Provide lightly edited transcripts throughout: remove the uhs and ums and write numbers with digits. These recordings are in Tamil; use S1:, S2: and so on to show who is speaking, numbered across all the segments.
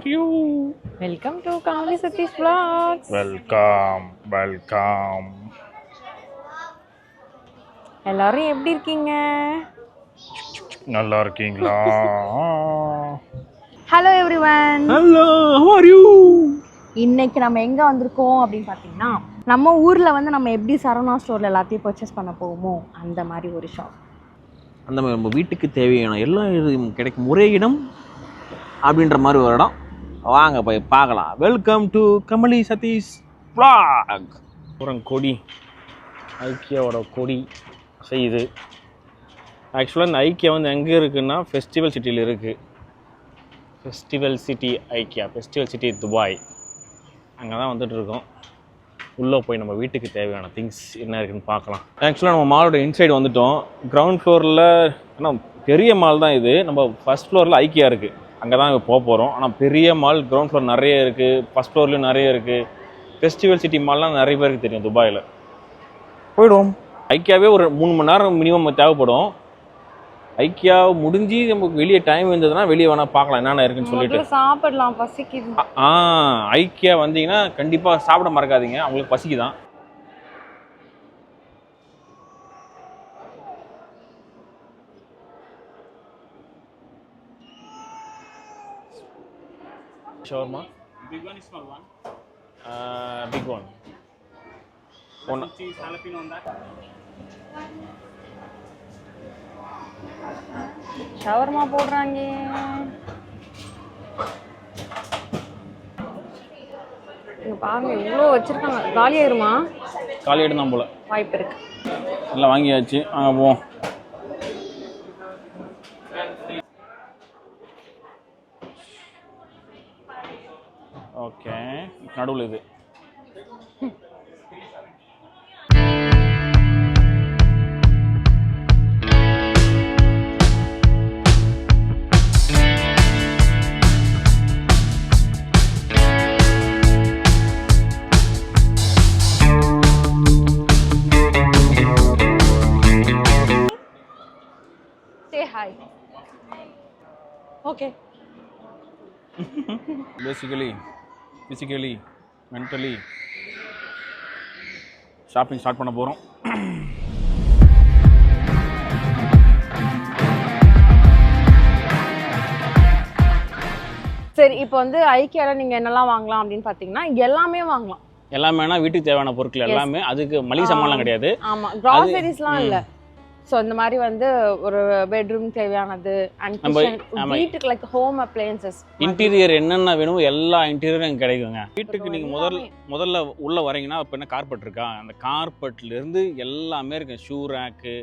S1: are you?
S2: Welcome to Kamali Satish Vlogs.
S1: Welcome.
S2: எல்லாரும் எப்படி இருக்கீங்க?
S1: நல்லா இருக்கீங்களா?
S2: Hello everyone.
S1: Hello, how are you?
S2: இன்னைக்கு நம்ம எங்க வந்திருக்கோம் அப்படின்னு பார்த்தீங்கன்னா, நம்ம ஊர்ல வந்து நம்ம எப்படி சரவணா ஸ்டோர்ல எல்லாத்தையும் பர்ச்சேஸ் பண்ண போவோமோ அந்த மாதிரி ஒரு ஷாப்.
S3: அந்த மாதிரி நம்ம வீட்டுக்கு தேவையான எல்லா இதுவும் கிடைக்கும் ஒரே இடம் அப்படின்ற மாதிரி ஒரு இடம். வாங்க போய் பார்க்கலாம். Welcome to Kamali Sathish vlog.
S1: அப்புறம் கொடி, ஐக்கியாவோட கொடி செய்யுது. ஆக்சுவலாக இந்த ஐக்கியா வந்து எங்கே இருக்குன்னா ஃபெஸ்டிவல் சிட்டியில் இருக்குது. Festival city IKEA, festival city Dubai, அங்கே தான் வந்துட்டுருக்கோம். உள்ளே போய் நம்ம வீட்டுக்கு தேவையான திங்ஸ் என்ன இருக்குதுன்னு பார்க்கலாம். ஆக்சுவலாக நம்ம மாலோட இன்சைடு வந்துவிட்டோம். கிரவுண்ட் ஃப்ளோரில் ஆனால் பெரிய மால் தான் இது. நம்ம ஃபஸ்ட் ஃப்ளோரில் ஐக்கியா இருக்குது, அங்கே தான் போக போகிறோம். ஆனால் பெரிய மால் கிரவுண்ட் ஃப்ளோர் நிறைய இருக்குது, ஃபஸ்ட் ஃப்ளோர்லேயும் நிறைய இருக்குது. ஃபெஸ்டிவல் சிட்டி மால்லாம் நிறைய பேருக்கு தெரியும் துபாயில். போயிடுவோம். ஐக்கியாவே ஒரு 3 மணி நேரம் மினிமம் தேவைப்படும். ஐக்கியா முடிஞ்சு நமக்கு வெளியே டைம் இருந்ததுன்னா வெளியே வேணால் பார்க்கலாம் என்னென்ன இருக்குன்னு சொல்லிட்டு
S2: சாப்பிடலாம், பசிக்குது.
S1: ஐக்கியா வந்தீங்கன்னா கண்டிப்பாக சாப்பிட மறக்காதீங்க, அவங்களுக்கு பசிக்குதான். Shawarma?
S4: Big one, small one.
S1: Big one. One.
S4: Cheese, jalapeno on that.
S2: Shawarma போடுறாங்க. இங்க பாருங்க இவ்வளோ வச்சிருக்காங்க. காலியாயிருமா?
S1: காலியாயிடும் தான் போல.
S2: வாய்ப்பு இருக்கு.
S1: எல்லாம் வாங்கியாச்சு, அங்கே போவோம். ஓகே, நடுவில் இது
S2: Say hi. Okay.
S1: Basically physically mentally shopping start பண்ண போகிறோம்.
S2: சரி, இப்போ வந்து ஐக்கியால நீங்க என்னெல்லாம் வாங்கலாம் அப்படின்னு பாத்தீங்கன்னா எல்லாமே வாங்கலாம்.
S1: எல்லாமேனா வீட்டுக்கு தேவையான பொருட்கள் எல்லாமே. அதுக்கு மளிகை சாமான்லாம் கிடையாது.
S2: ஆமா, கிராசரிஸ்லாம் இல்ல. ஸோ இந்த மாதிரி வந்து ஒரு பெட்ரூம் தேவையானது அண்ட் வீட்டுக்கு லைக் ஹோம் அப்ளையன்சஸ்,
S1: இன்டீரியர் என்னென்ன வேணுமோ எல்லா இன்டீரியரும் கிடைக்குங்க. வீட்டுக்கு நீங்கள் முதல்ல உள்ளே வரீங்கன்னா இப்போ என்ன கார்பெட் இருக்கா, அந்த கார்பெட்லேருந்து எல்லாமே இருக்கு. ஷூ ரேக்கு,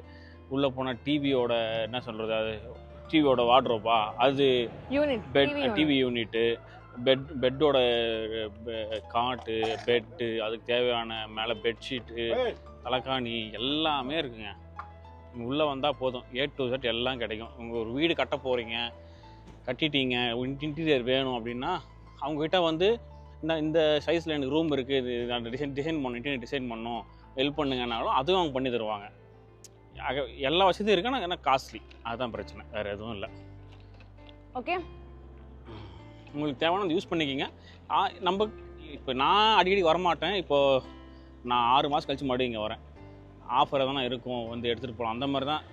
S1: உள்ளே போனால் டிவியோட என்ன சொல்கிறது, அது டிவியோட வார்ட்ரோப்பா, அது
S2: யூனிட்,
S1: டிவி யூனிட்டு, பெட்டோட காட்டு, பெட்டு, அதுக்கு தேவையான மேலே பெட்ஷீட்டு, தலைக்காணி எல்லாமே இருக்குங்க. உள்ளே வந்தால் போதும், A to Z எல்லாம் கிடைக்கும். உங்கள் ஒரு வீடு கட்ட போகிறீங்க, கட்டிட்டீங்க, இன்டீரியர் வேணும் அப்படின்னா அவங்ககிட்ட வந்து இந்த சைஸில் எனக்கு ரூம் இருக்குது, இது அந்த டிசைன் பண்ணணும், இன்டீரியர் டிசைன் பண்ணணும், ஹெல்ப் பண்ணுங்கன்னாலும் அதுவும் அவங்க பண்ணி தருவாங்க. எல்லா வசதியும் இருக்கு, ஆனால் என்ன காஸ்ட்லி, அதுதான் பிரச்சனை, வேறு எதுவும் இல்லை.
S2: ஓகே,
S1: உங்களுக்கு தேவையான யூஸ் பண்ணிக்கிங்க. நம்ம இப்போ நான் அடிக்கடி வரமாட்டேன். இப்போது நான் 6 மாதம் கழிச்சு மறுபடியும் இங்கே வரேன். ஆஃபர் தானே இருக்கும், வந்து எடுத்துகிட்டு போகலாம், அந்த மாதிரி தான்.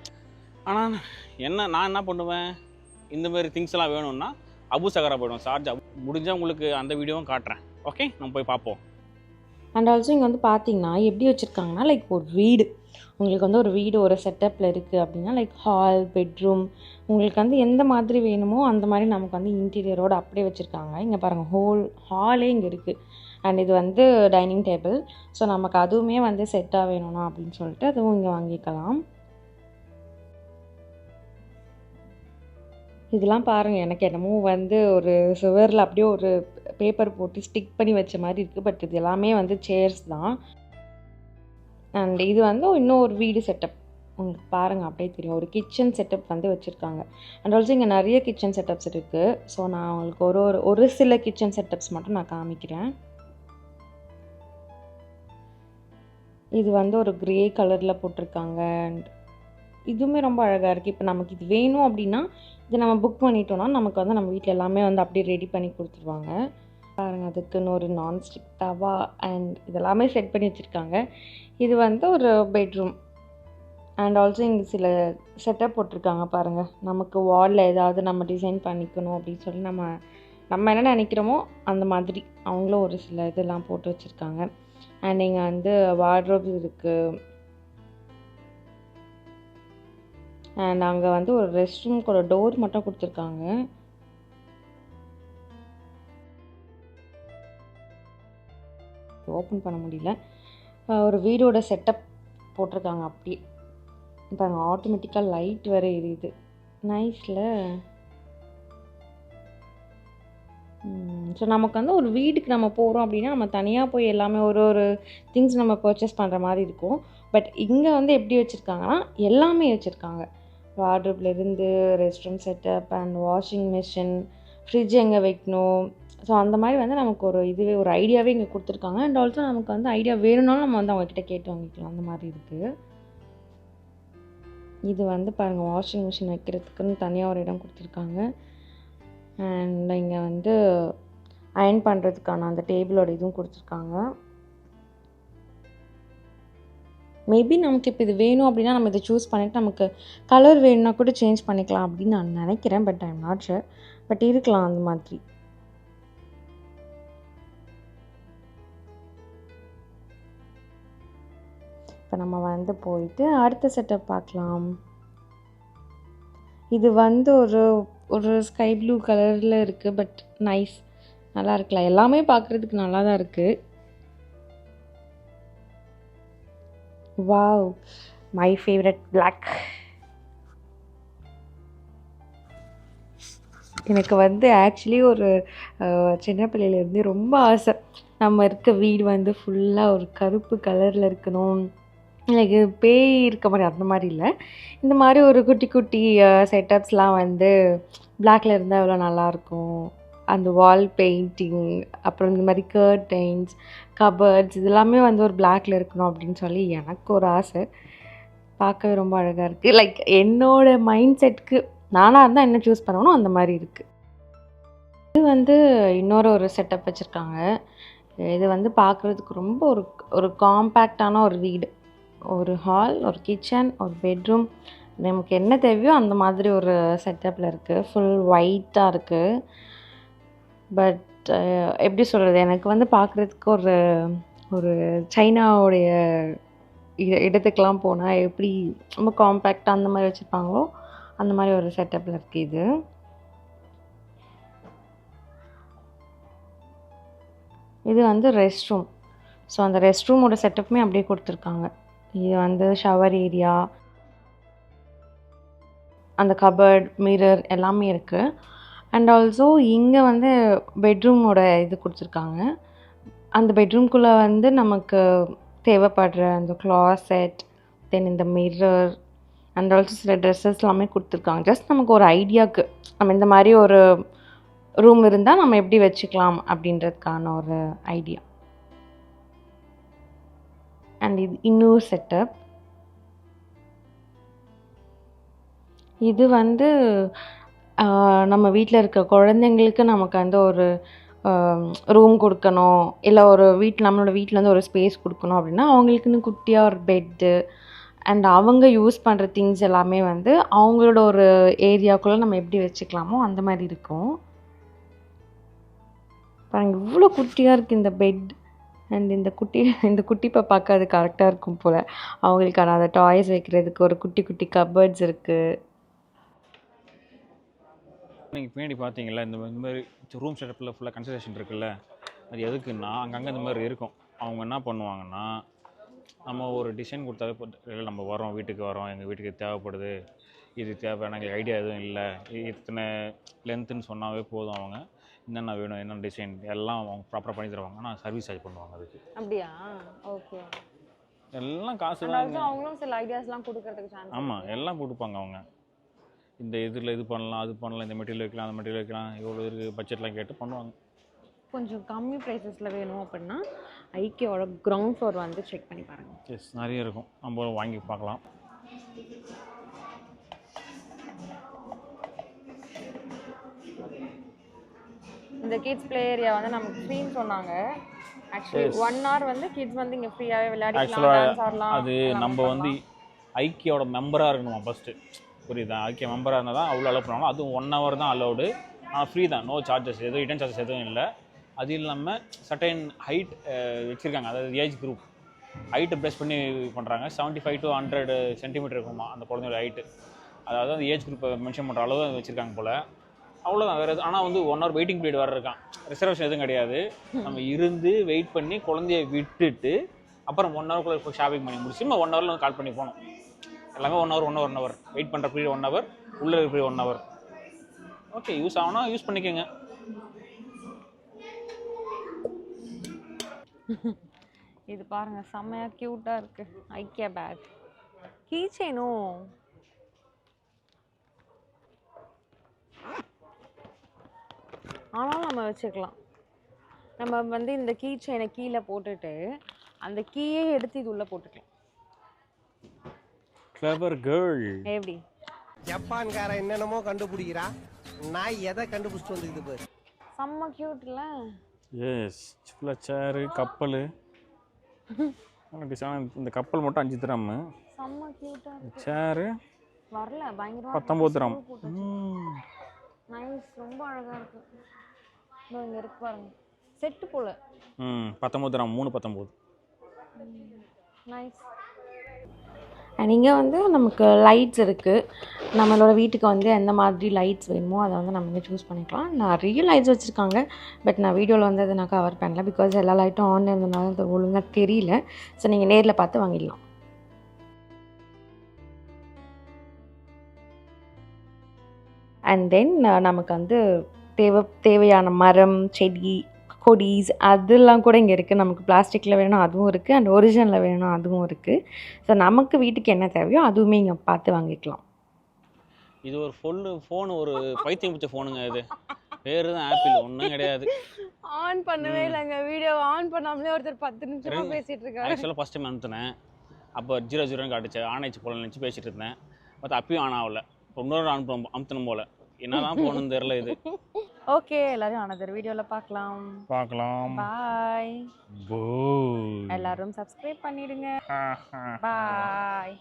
S1: ஆனால் நான் என்ன பண்ணுவேன், இந்தமாரி திங்ஸ் எல்லாம் வேணும்னா அபு சகரா போய்டுவோம். சார்ஜ் முடிஞ்சால் உங்களுக்கு அந்த வீடியோவும் காட்டுறேன். ஓகே, நம்ம போய் பார்ப்போம்.
S2: அண்ட் ஆல்சோ இங்கே வந்து பார்த்தீங்கன்னா எப்படி வச்சுருக்காங்கன்னா, லைக் ஒரு வீடு, உங்களுக்கு வந்து ஒரு வீடு ஒரு செட்டப்பில் இருக்குது அப்படின்னா லைக் ஹால், பெட்ரூம், உங்களுக்கு வந்து எந்த மாதிரி வேணுமோ அந்த மாதிரி நமக்கு வந்து இன்டீரியரோடு அப்படியே வச்சுருக்காங்க. இங்கே பாருங்கள், ஹாலே இங்கே இருக்குது. அண்ட் இது வந்து டைனிங் டேபிள். ஸோ நமக்கு அதுவுமே வந்து செட்டாக வேணும்னா அப்படின்னு சொல்லிட்டு அதுவும் இங்கே வாங்கிக்கலாம். இதெல்லாம் பாருங்கள், எனக்கு என்னமோ வந்து ஒரு சுவரில் அப்படியே ஒரு பேப்பர் போட்டு ஸ்டிக் பண்ணி வச்ச மாதிரி இருக்குது. பட் இது எல்லாமே வந்து சேர்ஸ் தான். அண்ட் இது வந்து இன்னும் ஒரு வீடு செட்டப் உங்களுக்கு பாருங்கள் அப்படியே தெரியும். ஒரு கிச்சன் செட்டப் வந்து வச்சுருக்காங்க. அண்ட் ஆல்சோ இங்கே நிறைய கிச்சன் செட்டப்ஸ் இருக்குது. ஸோ நான் உங்களுக்கு ஒரு சில கிச்சன் செட்டப்ஸ் மட்டும் நான் காமிக்கிறேன். இது வந்து ஒரு கிரே கலரில் போட்டிருக்காங்க. அண்ட் இதுவுமே ரொம்ப அழகாக இருக்குது. இப்போ நமக்கு இது வேணும் அப்படின்னா இதை நம்ம புக் பண்ணிட்டோம்னா நமக்கு வந்து நம்ம வீட்டில் எல்லாமே வந்து அப்படியே ரெடி பண்ணி கொடுத்துருவாங்க. பாருங்கள், அதுக்குன்னு ஒரு நான்ஸ்டிக் தவா அண்ட் இதெல்லாமே செட் பண்ணி வச்சுருக்காங்க. இது வந்து ஒரு பெட்ரூம் அண்ட் ஆல்சோ இங்கே சில செட்டப் போட்டிருக்காங்க பாருங்கள். நமக்கு வாலில் ஏதாவது நம்ம டிசைன் பண்ணிக்கணும் அப்படின்னு சொல்லி நம்ம என்ன நினைக்கிறோமோ அந்த மாதிரி அவங்களும் ஒரு சில இதெல்லாம் போட்டு வச்சுருக்காங்க. அண்ட் இங்கே வந்து வார்ட்ரோப் இருக்குது. அண்ட் அங்கே வந்து ஒரு ரெஸ்ட் ரூம்க்கு டோர் மட்டும் கொடுத்துருக்காங்க. ஓப்பன் பண்ண முடியல. ஒரு வீடோட செட்டப் போட்டிருக்காங்க அப்படியே. பாருங்க, ஆட்டோமேட்டிக்காக லைட் வேறு எரியுது. நைஸில். ஸோ நமக்கு வந்து ஒரு வீட்டுக்கு நம்ம போகிறோம் அப்படின்னா நம்ம தனியாக போய் எல்லாமே ஒரு திங்ஸ் நம்ம பர்ச்சேஸ் பண்ணுற மாதிரி இருக்கும். பட் இங்கே வந்து எப்படி வச்சுருக்காங்கன்னா எல்லாமே வச்சுருக்காங்க. வார்ட்ரோப்லேருந்து rest room setup and washing machine, fridge எங்கே வைக்கணும், ஸோ அந்த மாதிரி வந்து நமக்கு ஒரு ஐடியாவே இங்கே கொடுத்துருக்காங்க. அண்ட் ஆல்சோ நமக்கு வந்து ஐடியா வேணும்னாலும் நம்ம வந்து அவங்கக்கிட்ட கேட்டு வாங்கிக்கலாம். அந்த மாதிரி இருக்குது. இது வந்து பாருங்கள், வாஷிங் மிஷின் வைக்கிறதுக்குன்னு தனியாக ஒரு இடம் கொடுத்துருக்காங்க. அண்ட் இங்கே வந்து அயர்ன் பண்ணுறதுக்கான அந்த டேபிளோட இதுவும் கொடுத்துருக்காங்க. மேபி நமக்கு இப்போ இது வேணும் அப்படின்னா நம்ம இதை சூஸ் பண்ணிவிட்டு நமக்கு கலர் வேணும்னா கூட சேஞ்ச் பண்ணிக்கலாம் அப்படின்னு நான் நினைக்கிறேன். But I am not sure. But இருக்கலாம் அந்த மாதிரி. இப்போ நம்ம வந்து போயிட்டு அடுத்த செட்டப் பார்க்கலாம். இது வந்து ஒரு ஸ்கை ப்ளூ கலரில் இருக்குது. பட் நைஸ், நல்லா இருக்கலாம். எல்லாமே பார்க்குறதுக்கு நல்லா தான் இருக்குது. Wow, my favourite black. எனக்கு வந்து ஆக்சுவலி ஒரு சின்ன பிள்ளையிலேருந்து ரொம்ப ஆசை, நம்ம இருக்க வீடு வந்து ஃபுல்லாக ஒரு கருப்பு கலரில் இருக்கணும். எனக்கு பேய் இருக்க மாதிரி அந்த மாதிரி இல்லை, இந்த மாதிரி ஒரு குட்டி குட்டி செட்டப்ஸ்லாம் வந்து பிளாக்ல இருந்தால் எவ்வளோ நல்லாயிருக்கும். அந்த வால் பெயிண்டிங், அப்புறம் இந்த மாதிரி கர்டைன்ஸ், கபர்ட்ஸ் இதெல்லாமே வந்து ஒரு பிளாக்ல இருக்கணும் அப்படின்னு சொல்லி எனக்கு ஒரு ஆசை. பார்க்கவே ரொம்ப அழகாக இருக்குது. லைக் என்னோடய மைண்ட் செட்டுக்கு நானாக இருந்தால் என்ன சூஸ் பண்ணணும் அந்த மாதிரி இருக்குது. இது வந்து இன்னொரு செட்டப் வச்சுருக்காங்க. இது வந்து பார்க்குறதுக்கு ரொம்ப ஒரு காம்பேக்டான ஒரு வீடு. ஒரு ஹால், ஒரு கிச்சன், ஒரு பெட்ரூம், நமக்கு என்ன தேவையோ அந்த மாதிரி ஒரு செட்டப்பில் இருக்குது. ஃபுல் ஒயிட்டாக இருக்குது. பட் எப்படி சொல்கிறது, எனக்கு வந்து பார்க்குறதுக்கு ஒரு சைனாவுடைய இடத்துக்கெலாம் போனால் எப்படி ரொம்ப காம்பேக்டாக அந்த மாதிரி வச்சுருப்பாங்களோ அந்த மாதிரி ஒரு செட்டப்பில் இருக்குது இது. இது வந்து ரெஸ்ட் ரூம். ஸோ அந்த ரெஸ்ட் ரூமோட செட்டப்புமே அப்படியே கொடுத்துருக்காங்க. இது வந்து ஷவர் ஏரியா, அந்த கபர்ட், மிரர் எல்லாமே இருக்குது. அண்ட் ஆல்சோ இங்கே வந்து பெட்ரூமோட இது கொடுத்துருக்காங்க. அந்த பெட்ரூம்குள்ளே வந்து நமக்கு தேவைப்படுற அந்த க்ளாசெட், தென் இந்த மிரர் அண்ட் ஆல்சோ சில ட்ரெஸ்ஸஸ் எல்லாமே கொடுத்துருக்காங்க. ஜஸ்ட் நமக்கு ஒரு ஐடியாவுக்கு நம்ம இந்த மாதிரி ஒரு ரூம் இருந்தால் நம்ம எப்படி வச்சுக்கலாம் அப்படின்றதுக்கான ஒரு ஐடியா. அண்ட் இது இன்னொரு செட்டப். இது வந்து நம்ம வீட்டில் இருக்க குழந்தைங்களுக்கு நமக்கு வந்து ஒரு ரூம் கொடுக்கணும், இல்லை நம்மளோட வீட்டில் வந்து ஒரு ஸ்பேஸ் கொடுக்கணும் அப்படின்னா அவங்களுக்குன்னு குட்டியாக ஒரு பெட்டு அண்ட் அவங்க யூஸ் பண்ணுற திங்ஸ் எல்லாமே வந்து அவங்களோட ஒரு ஏரியாவுக்குள்ளே நம்ம எப்படி வச்சுக்கலாமோ அந்த மாதிரி இருக்கும். பாருங்கள், இவ்வளோ குட்டியாக இருக்குது இந்த பெட். அண்ட் இந்த குட்டி பாப்பாவுக்கு அது கரெக்டாக இருக்கும் போல். அவங்களுக்கான அந்த டாய்ஸ் வைக்கிறதுக்கு ஒரு குட்டி குட்டி கபர்ட்ஸ் இருக்குது.
S1: நீங்கள் பின்னாடி பார்த்தீங்களா, இந்த மாதிரி ரூம் செட்டப்பில் ஃபுல்லாக கன்சிடரேஷன் இருக்குல்ல, அது எதுக்குன்னா அங்கங்கே இந்த மாதிரி இருக்கும். அவங்க என்ன பண்ணுவாங்கன்னா, நம்ம ஒரு டிசைன் கொடுத்தாவே இல்லை நம்ம வீட்டுக்கு வரோம், எங்கள் வீட்டுக்கு தேவைப்படுது, இது தேவை, எனக்கு ஐடியா எதுவும் இல்லை, இத்தனை லென்த்துன்னு சொன்னாவே போதும், அவங்க என்னென்ன வேணும் என்னென்ன டிசைன் எல்லாம் அவங்க ப்ராப்பராக பண்ணி தருவாங்க. ஆனால் சர்வீஸ் சார்ஜ் பண்ணுவாங்க அதுக்கு.
S2: அப்படியா? ஓகே.
S1: எல்லாம் காசு தான்.
S2: அவங்களும் சில ஐடியாஸ்லாம் கொடுக்கறதுக்கு சான்ஸ்.
S1: ஆமாம், எல்லாம் கொடுப்பாங்க அவங்க. இந்த இதில் இது பண்ணலாம், அது பண்ணலாம், இந்த மெட்டீரியல் வைக்கலாம், அந்த மெட்டீரியல் வைக்கலாம், எவ்வளோ இருக்குது பட்ஜெட்லாம் கேட்டு பண்ணுவாங்க.
S2: கொஞ்சம் கம்மி ப்ரைஸஸில் வேணும் அப்படின்னா ஐக்கியோட கிரவுண்ட் ஃப்ளோர் வந்து செக் பண்ணி பாருங்கள்.
S1: எஸ், நிறைய இருக்கும், நம்ம வாங்கி பார்க்கலாம்.
S2: இந்த கிட்ஸ் ப்ளே ஏரியா வந்து நமக்கு ஃப்ரீன்னு சொன்னாங்க. ஆக்சுவலி 1 hour வந்து கிட்ஸ் வந்து இங்கே ஃப்ரீயாகவே விளையாடிக்கலாம்,
S1: ஆக்சுவலாக
S2: டான்ஸ் ஆடலாம்.
S1: அது நம்ம வந்து ஐக்கியோட மெம்பராக இருக்கணுமா ஃபஸ்ட்டு, புரியுதா? ஐக்கிய மெம்பராக இருந்தால் தான் அவ்வளோ அலோவ் பண்ணுவாங்க. அதுவும் 1 hour தான் அலௌடு. ஆனால் ஃப்ரீ தான், நோ சார்ஜஸ், எதுவும் ரிட்டர்ன் சார்ஜஸ் எதுவும் இல்லை. அது இல்லாமல் சர்டைன் ஹைட் வச்சுருக்காங்க, அதாவது ஏஜ் குரூப் ஹைட்டு ப்ரெஸ் பண்ணி பண்ணுறாங்க. 75 to 100 சென்டிமீட்டர் இருக்குமா அந்த குழந்தையோட ஹைட்டு. அதாவது அந்த ஏஜ் குரூப்பை மென்ஷன் பண்ணுற அளவு வச்சுருக்காங்க போல். அவ்வளோதான், வேறு எது. ஆனால் வந்து 1 hour வெயிட்டிங் பீரியட் வேறு இருக்கான், ரிசர்வேஷன் எதுவும் கிடையாது. நம்ம இருந்து வெயிட் பண்ணி குழந்தைய விட்டுட்டு அப்புறம் 1 hour போய் ஷாப்பிங் பண்ணி முடிச்சு நம்ம 1 hour வந்து கால் பண்ணி போகணும். எல்லாமே 1 hour வெயிட் பண்ணுற பீரியட் 1 hour, உள்ளே இருக்கிற பீரியட் 1 hour. ஓகே, யூஸ் ஆகுனா யூஸ் பண்ணிக்கோங்க.
S2: இது பாருங்க, செம்மையா க்யூட்டாக இருக்கு. ஐக்கியா பேக் கீ செயினும் ஆனாலும் நம்ம வச்சுக்கலாம். நம்ம வந்து இந்த கீ செயினை கீழே போட்டுட்டு அந்த கீயே எடுத்து இது உள்ள போட்டுக்கலாம்.
S1: Clever girl.
S2: எப்படி
S5: ஜப்பான்கார என்னென்னமோ கண்டுபிடிக்கிறா, நான் எதை கண்டுபிடிச்சிட்டு வந்துக்குது பாரு.
S2: செம்ம க்யூட்ல.
S1: எஸ், ஃபுல்லாக சேரு கப்பல். இந்த கப்பல் மட்டும் 5 திரம்,
S2: செம்ம க்யூட்டாக இருக்கு.
S1: சேரு
S2: வரல, பயங்கரமா
S1: 19 திரம்.
S2: நைஸ், ரொம்ப அழகா இருக்கு. இங்க இருக்கு பாருங்க, செட்டு போல.
S1: 19 திரம், 319.
S2: நைஸ். அண்ட் இங்கே வந்து நமக்கு லைட்ஸ் இருக்குது. நம்மளோட வீட்டுக்கு வந்து எந்த மாதிரி லைட்ஸ் வேணுமோ அதை வந்து நம்ம வந்து சூஸ் பண்ணிக்கலாம். நிறைய லைட்ஸ் வச்சுருக்காங்க, பட் நான் வீடியோவில் வந்து அதை நான் கவர் பண்ணல, பிகாஸ் எல்லா லைட்டும் ஆன் இருந்ததுனால அது ஒழுங்காக தெரியல. ஸோ நீங்கள் நேரில் பார்த்து வாங்கிடலாம். அண்ட் தென் நமக்கு வந்து தேவையான மரம், செடி, கொடிஸ் அதெல்லாம் கூட இங்கே இருக்குது. நமக்கு பிளாஸ்டிக்கில் வேணும் அதுவும் இருக்குது, அண்ட் ஒரிஜினலில் வேணும் அதுவும் இருக்குது. ஸோ நமக்கு வீட்டுக்கு என்ன தேவையோ அதுவுமே இங்கே பார்த்து வாங்கிக்கலாம்.
S1: இது ஒரு ஃபோனு, ஒரு பைத்தியம் பிடிச்ச ஃபோனுங்க. இது பேர் தான் ஆப்பிள், ஒன்றும் கிடையாது.
S2: ஆன் பண்ணவே இல்லைங்க, வீடியோ ஆன் பண்ணாமலே ஒருத்தர் 10 நிமிஷமாக பேசிகிட்டு இருக்காரு.
S1: ஆக்சுவலாக ஃபஸ்ட் டைம் அனுப்புனேன், அப்போ 00 காட்டுச்சு, ஆன் ஆயிடுச்சு போல நினச்சி பேசிகிட்டு இருந்தேன். மற்ற அப்பயும் ஆன் ஆகலை. இப்போ இன்னொரு அமுத்தணும் போல், என்னதான் போகணுன்னு தெரில இது.
S2: ஓகே, எல்லாரும் another வீடியோவில் பார்க்கலாம். பாய். எல்லாரும் சப்ஸ்கிரைப் பண்ணிடுங்க. பாய்.